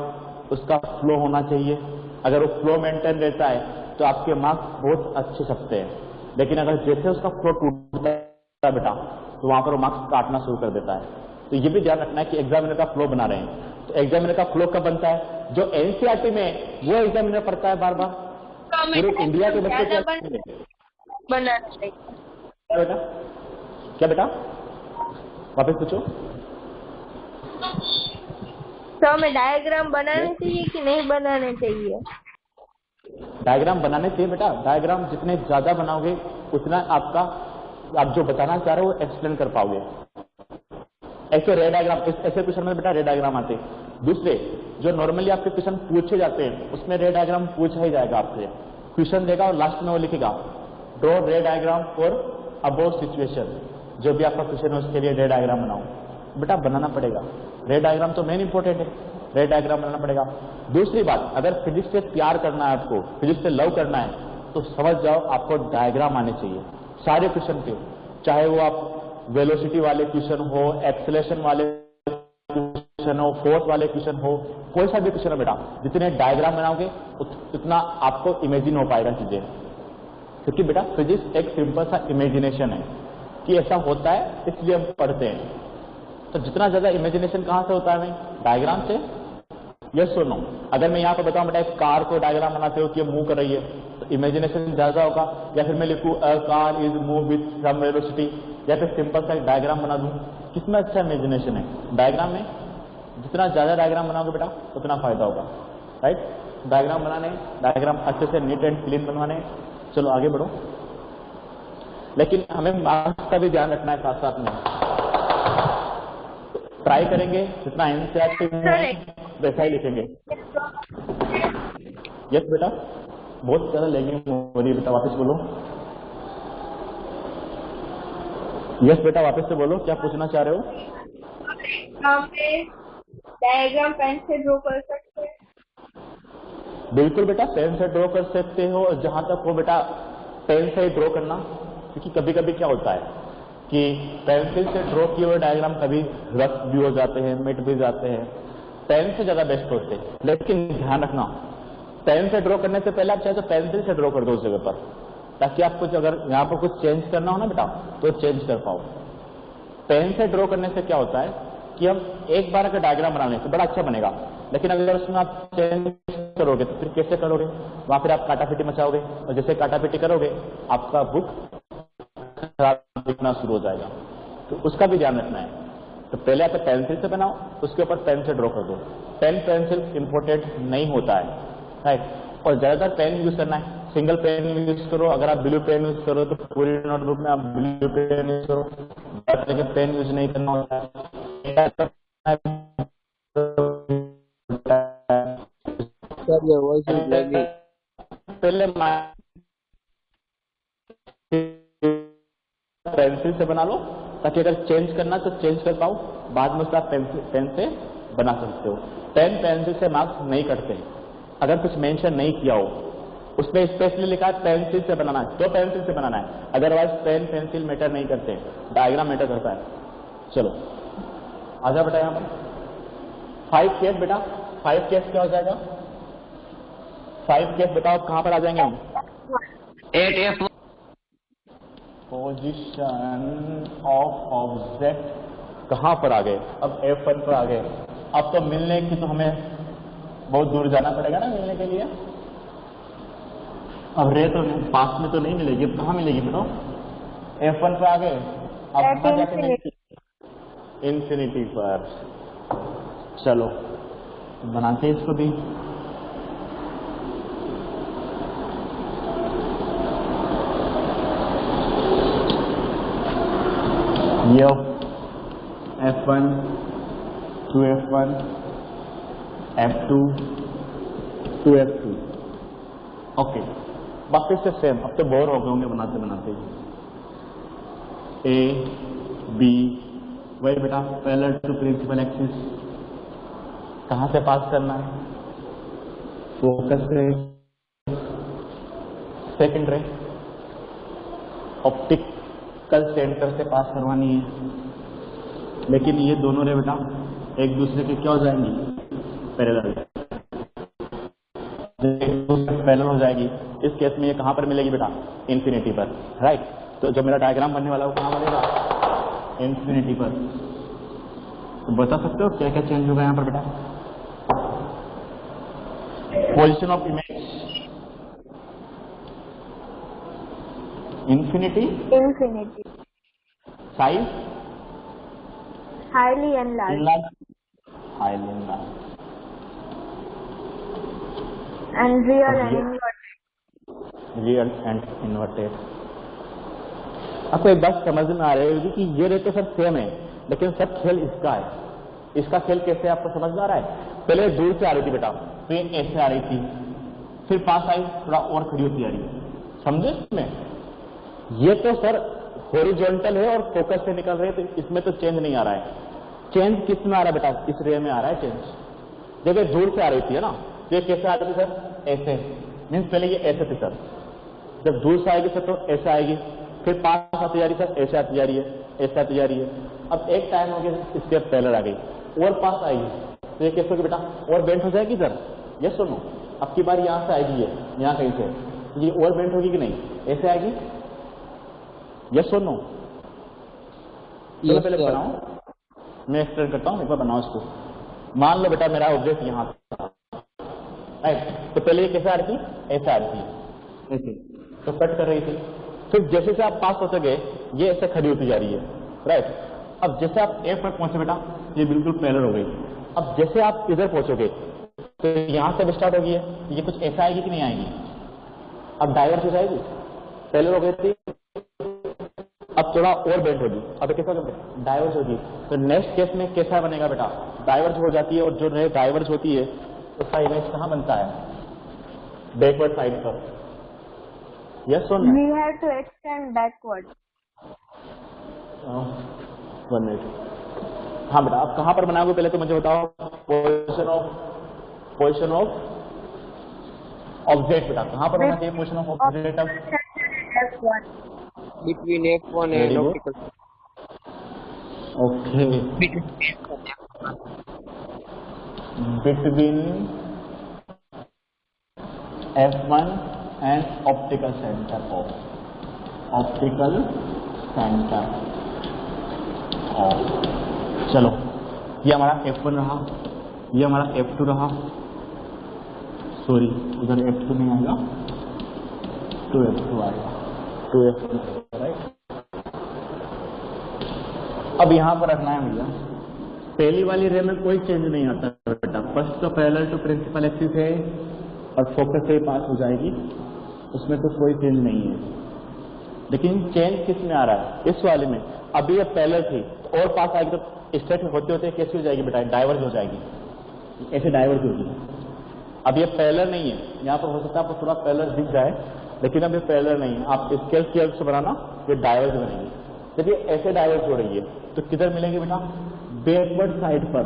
उसका फ्लो होना चाहिए। अगर वो फ्लो मेंटेन रहता है तो आपके मार्क्स बहुत अच्छे छपते हैं। लेकिन अगर जैसे उसका फ्लो टूटता है बेटा तो वहां पर वो मार्क्स काटना शुरू कर देता है। तो ये भी ध्यान रखना है कि एग्जामिनर का फ्लो बना रहे हैं। तो एग्जामिनर का फ्लो कब बनता है? जो एनसीईआरटी में वो एग्जामिनर पढ़ता है बार बार। पूरे इंडिया के बच्चे क्या बनाना चाहिए? क्या बेटा, क्या बेटा, वापस पूछो। तो हमें डायग्राम बनाने चाहिए कि नहीं बनाने चाहिए? डायग्राम बनाने चाहिए बेटा। डायग्राम जितने ज्यादा बनाओगे उतना आपका, आप जो बताना चाह रहे हो एक्सप्लेन कर पाओगे। ऐसे रे डायग्राम, ऐसे क्वेश्चन में बेटा रे डायग्राम आते हैं। दूसरे जो नॉर्मली आपके क्वेश्चन पूछे जाते हैं उसमें रे डायग्राम पूछा ही जाएगा आपसे। क्वेश्चन देगा और लास्ट में वो लिखेगा ड्रॉ रे डायग्राम फॉर अबव सिचुएशन। जो भी आपका क्वेश्चन है उसके लिए रे डायग्राम बनाओ। बेटा बनाना पड़ेगा, रे डायग्राम तो मेन इंपॉर्टेंट है, रे डायग्राम बनाना पड़ेगा। दूसरी बात, अगर फिजिक्स से प्यार करना है आपको, फिजिक्स से लव करना है, तो समझ जाओ आपको डायग्राम आने चाहिए सारे क्वेश्चन के। चाहे वो आप वेलोसिटी वाले क्वेश्चन हो, एक्सेलेरेशन वाले क्वेश्चन हो, फोर्स वाले क्वेश्चन हो, कोई सा भी क्वेश्चन हो बेटा, जितने डायग्राम बनाओगे उतना आपको इमेजिन हो पाएगा चीजें। क्योंकि बेटा फिजिक्स एक सिंपल सा इमेजिनेशन है कि ऐसा होता है इसलिए हम पढ़ते हैं। तो जितना ज्यादा इमेजिनेशन कहां से होता है हमें? डायग्राम से। यस और नो? अगर मैं यहाँ पर बताऊं बेटा एक कार को डायग्राम बनाते हो कि ये मूव कर रही है, तो इमेजिनेशन ज्यादा होगा। या फिर मैं लिखूं a car is move with some velocity, या फिर सिंपल सा एक डायग्राम बना दूं, किसमें अच्छा इमेजिनेशन है? डायग्राम में। जितना ज्यादा डायग्राम बनाओगे बेटा उतना फायदा होगा, राइट? डायग्राम बनाने, डायग्राम अच्छे से नीट एंड क्लीन बनवाने। चलो आगे बढ़ो। लेकिन हमें मार्क्स का भी ध्यान रखना है साथ साथ में। ट्राई करेंगे जितना एनसीईआरटी में है वैसा ही लिखेंगे। यस बेटा, बहुत ज्यादा लैगिंग हो रही है बेटा, वापस बोलो। यस बेटा, वापस से बोलो, क्या पूछना चाह रहे हो? हमें डायग्राम पेन से ड्रॉ कर सकते हैं? बिल्कुल बेटा, पेन से ड्रॉ कर सकते हो। जहां तक हो बेटा पेन से ही ड्रॉ करना, क्योंकि कभी कभी क्या होता है कि पेंसिल से ड्रॉ किए हुए डायग्राम कभी रफ भी हो जाते हैं, मिट भी जाते हैं। पेन से ज्यादा बेस्ट होते हैं। लेकिन ध्यान रखना, पेन से ड्रॉ करने से पहले आप चाहे तो पेंसिल से ड्रॉ कर दो उस जगह पर, ताकि आप कुछ अगर यहाँ पर कुछ चेंज करना हो ना बेटा तो चेंज कर पाओ। पेन से ड्रॉ करने से क्या होता है कि हम एक बार अगर डायग्राम बनाने से बड़ा अच्छा बनेगा, लेकिन अगर उसमें आप चेंज करोगे तो फिर कैसे करोगे? वहां फिर आप काटापीटी मचाओगे, और जैसे काटापीटी करोगे आपका बुक खराब दिखना शुरू हो जाएगा। तो उसका भी ध्यान रखना है। तो पहले आप पेंसिल से बनाओ, उसके ऊपर पेन से ड्रॉ कर दो। पेन पेंसिल इंपॉर्टेंट नहीं होता है, राइट? और ज्यादातर पेन यूज करना है, सिंगल पेन यूज करो। अगर आप ब्लू पेन यूज करो तो पूरी नोटबुक में आप ब्लू पेन यूज करो, लेकिन पेन यूज नहीं करना होता है। पहले पेंसिल से बना लो, ताकि अगर चेंज करना तो चेंज कर पाओ, बाद में उसका पेन से बना सकते हो। पेन पेंसिल से मार्क्स नहीं कटते। अगर कुछ मेंशन नहीं किया हो, उसमें स्पेशली लिखा है पेंसिल से बनाना है तो पेंसिल से बनाना है, अदरवाइज पेन पेंसिल मैटर नहीं करते, डायग्राम मैटर करता है। चलो आजा बेटा, यहाँ पर 5 केस बेटा, 5 केस क्या हो जाएगा? 5 केस बताओ कहां पर आ जाएंगे हम? 8F पोजीशन ऑफ ऑब्जेक्ट कहां पर आ गए? अब F1 पर आ गए। अब तो मिलने की तो हमें बहुत दूर जाना पड़ेगा ना मिलने के लिए। अब रे तो पास में तो नहीं मिलेगी, अब कहां मिलेगी बताओ? F1 पर आ गए। अब कहां जाके मिलेगी? इंफिनिटी पर। चलो बनाते हैं इसको भी। ये F1 2F1 F2 2F2। Okay, बाकी से सेम। अब तो बोर हो गए होंगे बनाते बनाते। A B, वही बेटा पैरेलल टू प्रिंसिपल एक्सिस। कहां से पास करना है? फोकस रे, सेकंड रे, ऑप्टिकल सेंटर से पास करवानी है। लेकिन ये दोनों रे बेटा एक दूसरे के क्या हो जाएंगी? पैरेलल। एक दूसरे पैरेलल हो जाएगी। इस केस में ये कहां पर मिलेगी बेटा? इंफिनिटी पर, राइट? तो जो मेरा डायग्राम बनने वाला है वो कहां बनेगा? इंफिनिटी पर। तो बता सकते हो क्या क्या चेंज होगा यहाँ पर बेटा? Position of image, infinity, size, highly enlarged, highly enlarged, and real and inverted. real and inverted. आपको एक बात समझ में आ रही होगी कि ये रेट तो सब सेम है, लेकिन सब खेल इसका है। इसका खेल कैसे आपको समझ में आ रहा है? पहले दूर से आ रही थी बेटा, तो ये ऐसे आ रही थी, फिर पास आई, थोड़ा और खड़ी होती आ रही है, समझे? इसमें ये तो सर हॉरिजॉन्टल है और फोकस से निकल रहे हैं, तो इसमें तो चेंज नहीं आ रहा है। चेंज किस में आ रहा है बेटा? इस रे में आ रहा है चेंज। देखिए दूर से आ रही थी है ना, तो ये कैसे आ रही थी सर? ऐसे, मीन्स पहले ये ऐसे थी सर, जब दूर से आएगी सर तो ऐसे आएगी, फिर पास आती जा रही सर, ऐसे आती जा रही है, ऐसे आती जा रही है। अब एक टाइम हो गया इसके पहले आ गई और पास आएगी, तो ये कैसे होगी बेटा? और बेंट हो जाएगी सर, ये सुनो। अब की बार यहाँ से आएगी, ये यहाँ कहीं से, ये और बेंट होगी कि नहीं? ऐसे आएगी, यस और नो? चलो पहले बनाओ, मैं एक्सप्लेन करता हूँ, एक बार बनाओ इसको। मान लो बेटा मेरा ऑब्जेक्ट यहाँ था, राइट, तो पहले ये कैसे आ रही थी? ऐसे आ रही थी, ऐसे, तो कट कर रही थी, फिर जैसे से आप पास होते गए ये ऐसे खड़ी होती जा रही है, राइट। अब जैसे आप ए पर पहुंचे बेटा, ये बिल्कुल पैरेलल हो गई। अब जैसे आप इधर पहुंचोगे तो यहाँ से स्टार्ट होगी, ये कुछ ऐसा आएगी कि नहीं आएगी? अब डाइवर्स हो जाएगी, पैरेलल हो गई थी, अब थोड़ा और बेंड होगी, अब कैसा डाइवर्स होगी। तो नेक्स्ट केस में कैसा बनेगा बेटा? डाइवर्स हो जाती है, और जो डाइवर्स होती है उसका इमेज कहाँ बनता है? बैकवर्ड साइड पर। यस और no? We have to extend backward. 1 minute. हाँ बेटा, आप कहाँ पर बनाओगे पहले तो मुझे बताओ। पोजिशन ऑफ ऑब्जेक्ट बेटा कहाँ पर होना चाहिए? Position of object F1. Between F1 and optical. Okay, Between F1 and optical center of चलो, ये हमारा F1 रहा, ये हमारा F2 रहा, सॉरी उधर F2 नहीं आएगा, 2F2 आएगा, 2F2 राइट। अब यहाँ पर रखना है भैया, पहली वाली रे में कोई चेंज नहीं आता बेटा, फर्स्ट तो पैरेलल टू प्रिंसिपल एक्सिस है और फोकस से पास हो जाएगी, उसमें तो कोई चेंज नहीं है। लेकिन चेंज किस में आ रहा है? इस वाले में। अभी ये पैरेलल थी और पास आएगी तो स्ट्रेट होते होते कैसी हो जाएगी बेटा? डाइवर्ज हो जाएगी, ऐसे डाइवर्ज होगी। अब ये पैरेलल नहीं है, यहाँ पर हो सकता है आपको थोड़ा पैरेलल दिख जाए, लेकिन अब ये पैरेलल नहीं है। आप स्केल की हेल्प से बनाना, ये डाइवर्ज बनेगी। जब ये ऐसे डाइवर्ज हो रही है तो किधर मिलेंगे बेटा? बैकवर्ड साइड पर।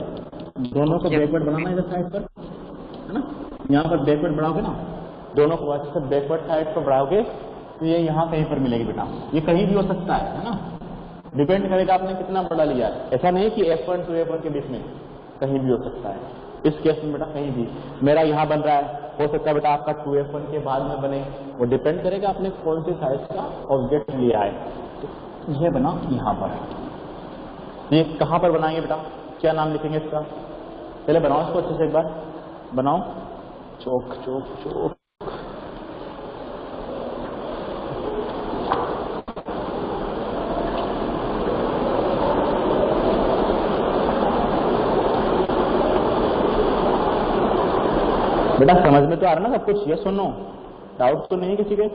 दोनों को बैकवर्ड बनाना इधर साइड पर, है ना? यहाँ पर बैकवर्ड बढ़ाओगे ना, दोनों को अच्छे से बैकवर्ड साइड पर बढ़ाओगे तो ये यहाँ कहीं पर मिलेगी बेटा। ये कहीं भी हो सकता है ना, डिपेंड करेगा आपने कितना बड़ा लिया है। ऐसा नहीं कि F1 to F1 के बीच में, कहीं भी हो सकता है। इस केस में बेटा कहीं भी, मेरा यहाँ बन रहा है, हो सकता है बेटा आपका 2F1 के बाद में बने, वो डिपेंड करेगा आपने कौन सी साइज का ऑब्जेक्ट लिया है। तो ये बना यहाँ पर, ये कहाँ पर बनाएंगे बेटा? क्या नाम लिखेंगे इसका? पहले बनाओ इसको अच्छे से, एक बार बनाओ। चौक चौक चौक, बेटा समझ में तो आ रहा ना सब कुछ? ये सुनो, डाउट तो नहीं है किसी के?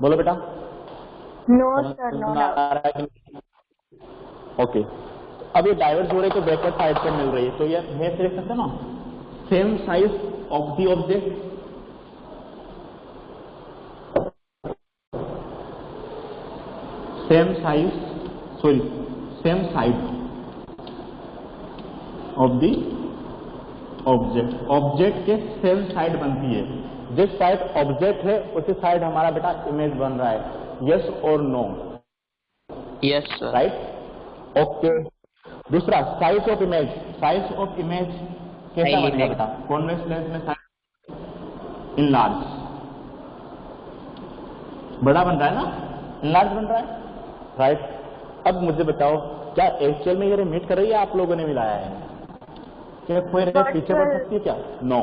बोलो बेटा। No sir, no doubt. Okay, अब ये डाइवर्ज हो रही है तो बैकवर्ड साइड पर मिल रही है, तो ये मैं देख सकता ना, same size of the object, same size, sorry same side of the object. Object के सेम साइड बनती है, जिस साइड ऑब्जेक्ट है उसी साइड हमारा बेटा इमेज बन रहा है। यस और no? Yes sir. Right, okay. दूसरा size of image. Size of image कैसा बनेगा बेटा? कॉन्वेक्स लेंस में साइज इनलार्ज, बड़ा बन रहा है ना, इनलार्ज बन रहा है, राइट। अब मुझे बताओ, क्या एक्चुअल में ये मीट कर रही है, आप लोगों ने मिलाया है? क्या कोई रे पीछे बढ़ सकती है क्या? नो।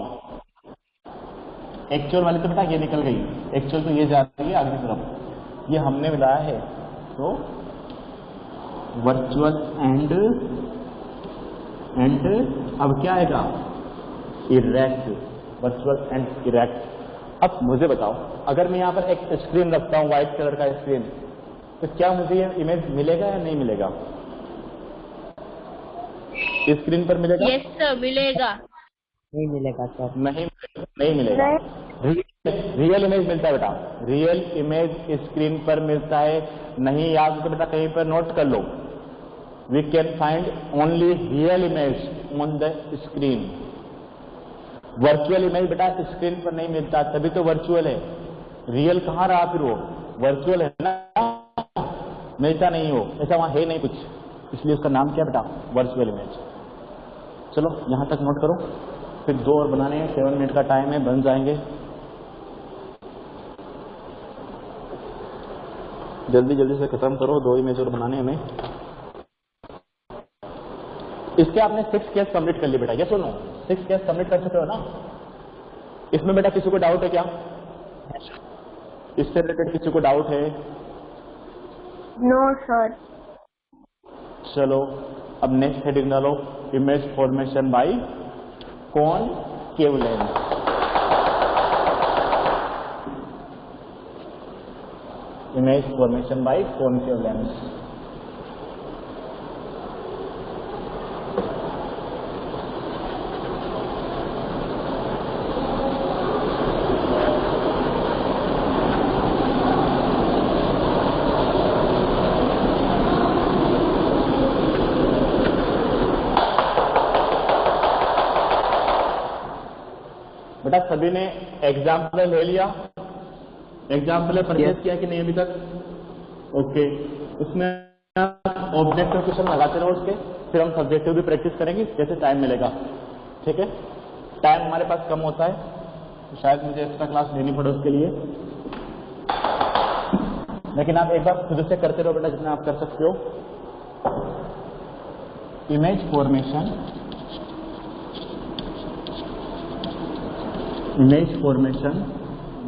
एक्चुअल वाली तो बेटा ये निकल गई, एक्चुअल तो ये जा रही है आगे की तरफ, ये हमने मिलाया है। तो वर्चुअल एंड अब क्या आएगा? इरेक्ट। Virtual and erect. अब मुझे बताओ, अगर मैं यहाँ पर एक स्क्रीन रखता हूँ, व्हाइट कलर का स्क्रीन, तो क्या मुझे ये इमेज मिलेगा या नहीं मिलेगा? स्क्रीन पर मिलेगा? यस सर, मिलेगा। नहीं मिलेगा सर। नहीं मिलेगा। रियल इमेज मिलता है बेटा, रियल इमेज स्क्रीन पर मिलता है। नहीं याद तो बेटा कहीं पर नोट कर लो, we can find only real image on the screen. Virtual image बेटा स्क्रीन पर नहीं मिलता, तभी तो वर्चुअल है। रियल कहाँ रहा फिर? वो वर्चुअल है ना, मिलता नहीं हो, ऐसा वहां है नहीं कुछ, इसलिए उसका नाम क्या बेटा? Virtual image. चलो यहां तक नोट करो, फिर 2 और बनाने हैं, 7 मिनट का टाइम है, बन जाएंगे। जल्दी जल्दी से खत्म करो, 2 इमेज और बनाने हमें। इसके आपने 6 केस कंप्लीट कर लिए बेटा, ये सुनो, 6 केस कंप्लीट कर चुके हो ना? इसमें बेटा किसी को डाउट है क्या? इससे रिलेटेड किसी को डाउट है? No, sir. चलो अब नेक्स्ट हेडिंग डालो, image formation by concave lens. Image formation by concave lens. बेटा सभी ने एग्जाम्पल ले लिया? एग्जाम्पल परचेज किया कि नहीं अभी तक? ओके, उसमें ऑब्जेक्टिव क्वेश्चन लगाते रहो उसके, फिर हम सब्जेक्टिव भी प्रैक्टिस करेंगे जैसे टाइम मिलेगा। ठीक है, टाइम हमारे पास कम होता है तो शायद मुझे एक्स्ट्रा क्लास लेनी पड़े उसके लिए, लेकिन आप एक बार खुद से करते रहो बेटा जितना आप कर सकते हो। Image formation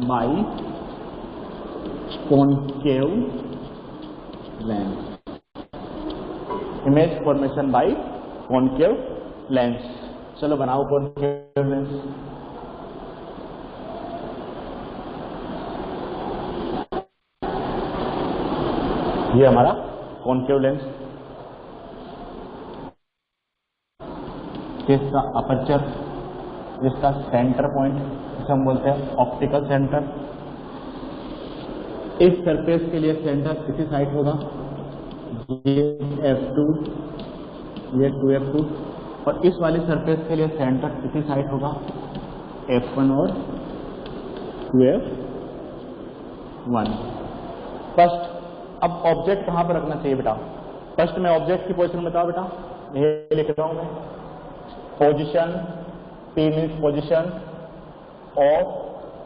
by concave lens. Image formation by concave lens. चलो बनाओ कॉनकेव लेंस। ये हमारा कॉनकेव लेंस, जिसका अपर्चर, जिसका सेंटर पॉइंट जिसे हम बोलते हैं ऑप्टिकल सेंटर। इस सरफेस के लिए सेंटर इसी साइड होगा, ये F2, ये 2F2, और इस वाली सरफेस के लिए सेंटर इसी साइड होगा, F1 और 2F1। फर्स्ट, अब ऑब्जेक्ट कहां पर रखना चाहिए बेटा? फर्स्ट में ऑब्जेक्ट की पोजीशन बताओ बेटा, ये लिख रहा हूं मैं। Position, P means position of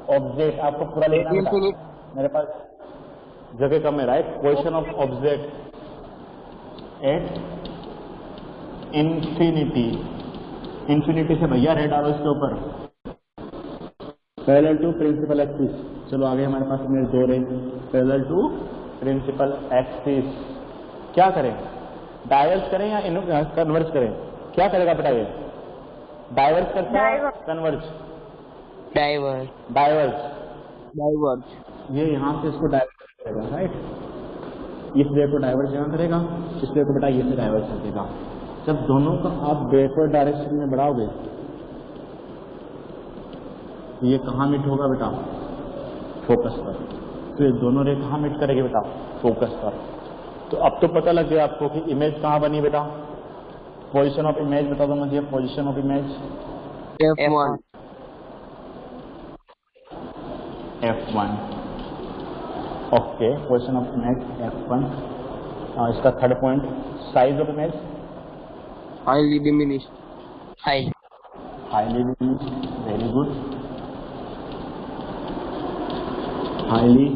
object, आपको पूरा लिखना बेटा, मेरे पास जगह कम है, right? Position of object at infinity. Infinity से भैया रेड डालो इसके ऊपर, पैरेलल टू प्रिंसिपल एक्सिस। चलो आगे हमारे पास इमेज 2 रही, पैरेलल टू प्रिंसिपल एक्सिस। क्या करें, डाइवर्स करें या कन्वर्ज करें? क्या करेगा बेटा ये? डाइवर्स करता है, कन्वर्ज? डाइवर्स। ये यहाँ से इसको डाइवर्स करेगा, राइट? इस रे को डाइवर्स यहाँ करेगा, इस रे को बेटा ये से डाइवर्स कर देगा। जब दोनों का आप बैकवर्ड डायरेक्शन में बढ़ाओगे, ये कहाँ मीट होगा बेटा? फोकस पर। तो ये दोनों रे कहाँ मीट करेंगे बेटा? फोकस पर। तो अब तो पता लग गया आपको कि इमेज कहाँ बनी बेटा। पोजीशन ऑफ इमेज बता दो मुझे, position of image F1। F1। Okay, position of image F1। इसका third point, size of image highly diminished. Highly diminished, very good. Highly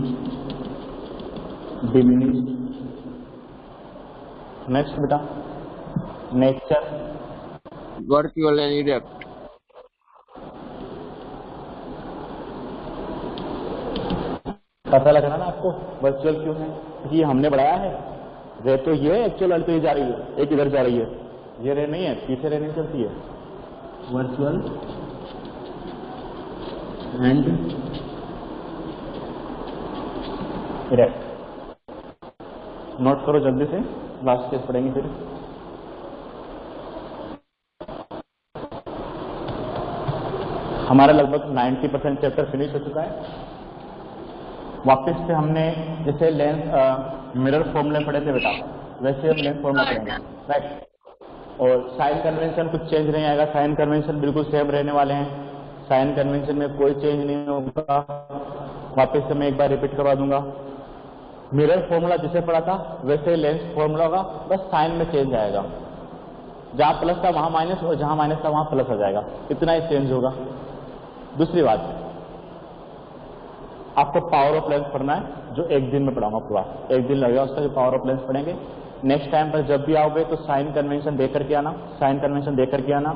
diminished. Next बेटा, नेचर virtual and erect. पता लग रहा ना आपको वर्चुअल क्यों है? क्योंकि ये हमने बढ़ाया है। रे तो ये एक्चुअल रे तो ये जा रही है, एक इधर जा रही है, ये रे नहीं है, पीछे रे नहीं चलती है। Virtual and erect. नोट करो जल्दी से, लास्ट केस पढ़ेंगे फिर। हमारा लगभग 90% चैप्टर फिनिश हो चुका है। वापस से हमने जैसे लेंस मिरर फॉर्मूले पढ़े थे बेटा, वैसे हम लेंस फॉर्मूला पढ़ेंगे, राइट। और साइन कन्वेंशन कुछ चेंज नहीं आएगा, साइन कन्वेंशन बिल्कुल सेम रहने वाले हैं, साइन कन्वेंशन में कोई चेंज नहीं होगा। वापस से मैं एक बार रिपीट करवा दूंगा, मिरर फॉर्मूला जिसे पढ़ा था वैसे लेंस फॉर्मूला होगा, बस साइन में चेंज आएगा। जहां प्लस था वहां माइनस और जहां माइनस था वहां प्लस आ जाएगा, इतना ही चेंज होगा। दूसरी बात, आपको पावर ऑफ लेंस पढ़ना है, जो एक दिन में पढ़ाऊंगा पूरा, एक दिन लगेगा उसका, जो पावर ऑफ लेंस पढ़ेंगे। नेक्स्ट टाइम पर जब भी आओगे तो साइन कन्वेंशन देख करके आना, साइन कन्वेंशन देख करके आना।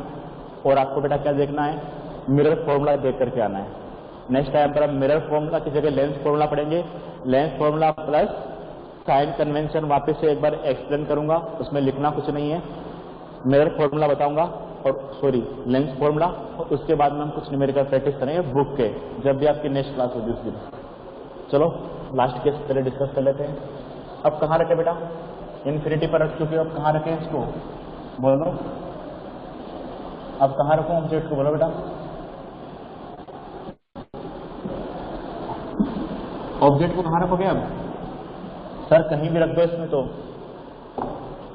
और आपको बेटा क्या देखना है, मिरर फॉर्मूला देख करके आना है। नेक्स्ट टाइम पर हम मिरर फॉर्मूला की जगह लेंस फॉर्मूला पढ़ेंगे, lens formula plus sign convention वापस से एक बार एक्सप्लेन करूंगा, उसमें लिखना कुछ नहीं है, मिरर फॉर्मूला बताऊंगा और सॉरी लेंस फॉर्मूला, और उसके बाद में हम कुछ न्यूमेरिकल प्रैक्टिस करेंगे बुक के, जब भी आपकी नेक्स्ट क्लास होगी उस दिन। चलो लास्ट केस पहले डिस्कस कर लेते हैं। अब कहाँ रखे बेटा, इन्फिनिटी पर रख चुके हो, अब कहाँ रखें इसको बोलो, अब कहाँ रखूं ऑब्जेक्ट को, बोलो बेटा। ऑब्जेक्ट को कहाँ रखोगे अब? सर कहीं भी रख दो इसमें, तो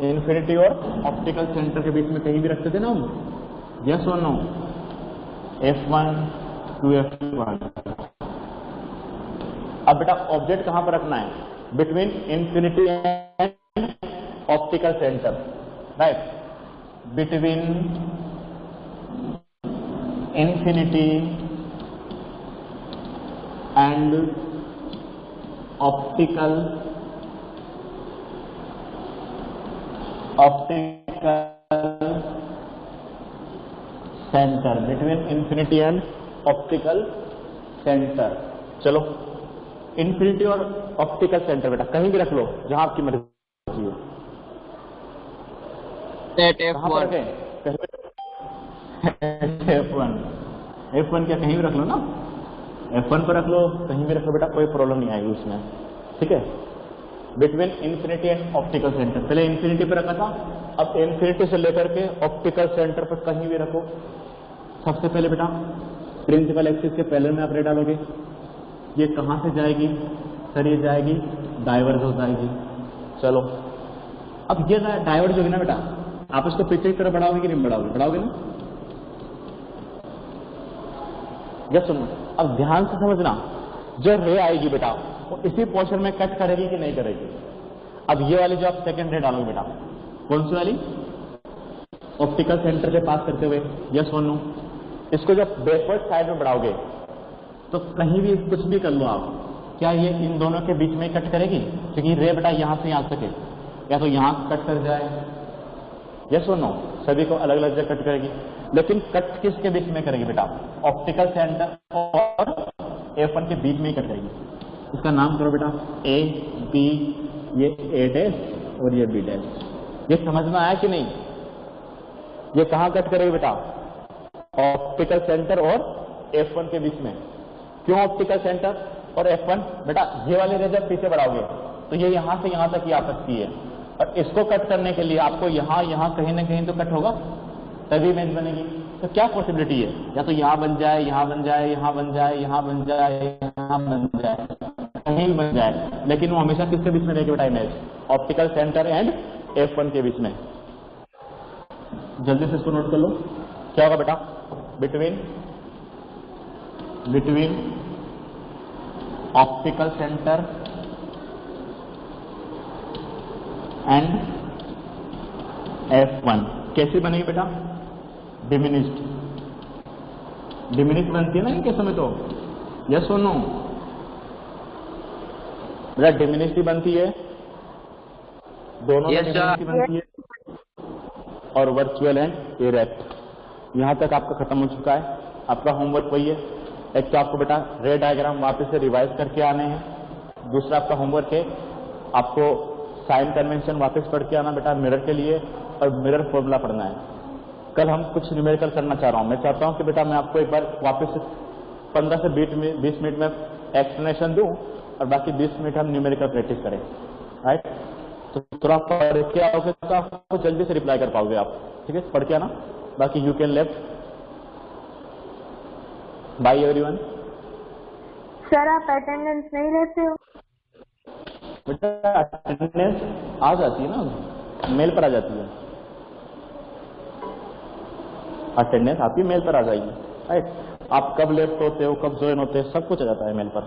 इन्फिनिटी और ऑप्टिकल सेंटर के बीच में कहीं भी रखते थे ना हम, यस और नो? F1 to F1। अब बेटा ऑब्जेक्ट कहां पर रखना है? Between infinity and optical centre, right. Between infinity and optical centre, between infinity and optical centre. चलो इन्फिनिटी और ऑप्टिकल सेंटर बेटा कहीं भी रख लो, जहां आपकी मर्जी हो। F1 क्या कहीं भी रख लो ना, F1 पर रख लो, कहीं भी रख लो बेटा, कोई प्रॉब्लम नहीं आएगी उसमें, ठीक है। Between infinity and optical centre, पहले इन्फिनिटी पर रखा था, अब इन्फिनिटी से लेकर के ऑप्टिकल सेंटर पर कहीं भी रखो। सबसे पहले बेटा प्रिंसिपल एक्सिस के पहले में आप रे डालोगे, ये कहां से जाएगी सर? ये जाएगी डाइवर्ज हो जाएगी। चलो अब ये डाइवर्ज होगी ना बेटा, आप इसको पीछे की तरफ बढ़ाओगे कि नहीं बढ़ाओगे? बढ़ाओगे ना, जब सुनो अब ध्यान से समझना, जो रे आएगी बेटा वो इसी पोर्शन में कट करेगी कि नहीं करेगी? अब ये वाली जो आप सेकंड रे डालोगे बेटा, कौन सी वाली? ऑप्टिकल सेंटर के पास करते हुए, यस और नो? इसको जब बैकवर्ड साइड में बढ़ाओगे तो कहीं भी कुछ भी कर लो आप, क्या ये इन दोनों के बीच में कट करेगी? क्योंकि रे बेटा यहां से यहां सके, या तो यहां कट कर जाए, यस और नो? सभी को अलग अलग जगह कट करेगी, लेकिन कट किसके बीच में करेगी बेटा? ऑप्टिकल सेंटर और F1 के बीच में ही कट करेगी। इसका नाम करो बेटा A B, ये A डैश और ये B डैश। ये समझ में आया कि नहीं? ये कहां कट करेगी बेटा? ऑप्टिकल सेंटर और F1 के बीच में। क्यों ऑप्टिकल सेंटर और F1? बेटा ये वाली रे जब पीछे बढ़ाओगे तो ये यहां से यहां तक ही आ सकती है, और इसको कट करने के लिए आपको यहां कहीं ना कहीं तो कट होगा, तभी इमेज बनेगी। तो क्या पॉसिबिलिटी है? या तो यहां बन जाए, यहां बन जाए, यहां बन जाए, यहां बन जाए, यहां बन जाए, कहीं भी बन जाए, लेकिन वो हमेशा किसके बीच में रहेगी बेटा image? Optical centre and F1 के बीच में। जल्दी से इसको नोट कर लो, क्या होगा बेटा? Between optical centre and F1 कैसी बनेगी बेटा? डिमिनिश्ड बनती है ना इनके समय, तो यस और नो? बेटा डिमिनिश्ड बनती है, दोनों में डिमिनिश्ड बनती है, और वर्चुअल एंड इरेक्ट। यहाँ तक आपका खत्म हो चुका है। आपका होमवर्क वही है, एक तो आपको बेटा रे डायग्राम वापस से रिवाइज करके आने हैं, दूसरा आपका होमवर्क है आपको साइन कन्वेंशन वापस पढ़ के आना बेटा मिरर के लिए, और मिरर फॉर्मूला पढ़ना है। कल हम कुछ न्यूमेरिकल करना चाह रहा हूँ। मैं चाहता हूँ कि बेटा मैं आपको एक बार वापस 15 से 20 मिनट में एक्सप्लेनेशन दूँ और बाकी 20 मिनट हम न्यूमेरिकल प्रैक्टिस करें, राइट। तो थोड़ा पढ़ के आओगे तो आपको जल्दी से रिप्लाई कर पाओगे आप, ठीक है। पढ़ के आना, बाकी you can left. Bye everyone. Sir आप अटेंडेंस नहीं लेते हो? बेटा अटेंडेंस आ जाती है ना, मेल पर आ जाती है, अटेंडेंस आपकी मेल पर आ जाएगी, राइट। आप कब लेफ्ट होते हो, कब ज्वाइन होते हो, सब कुछ आ जाता है मेल पर।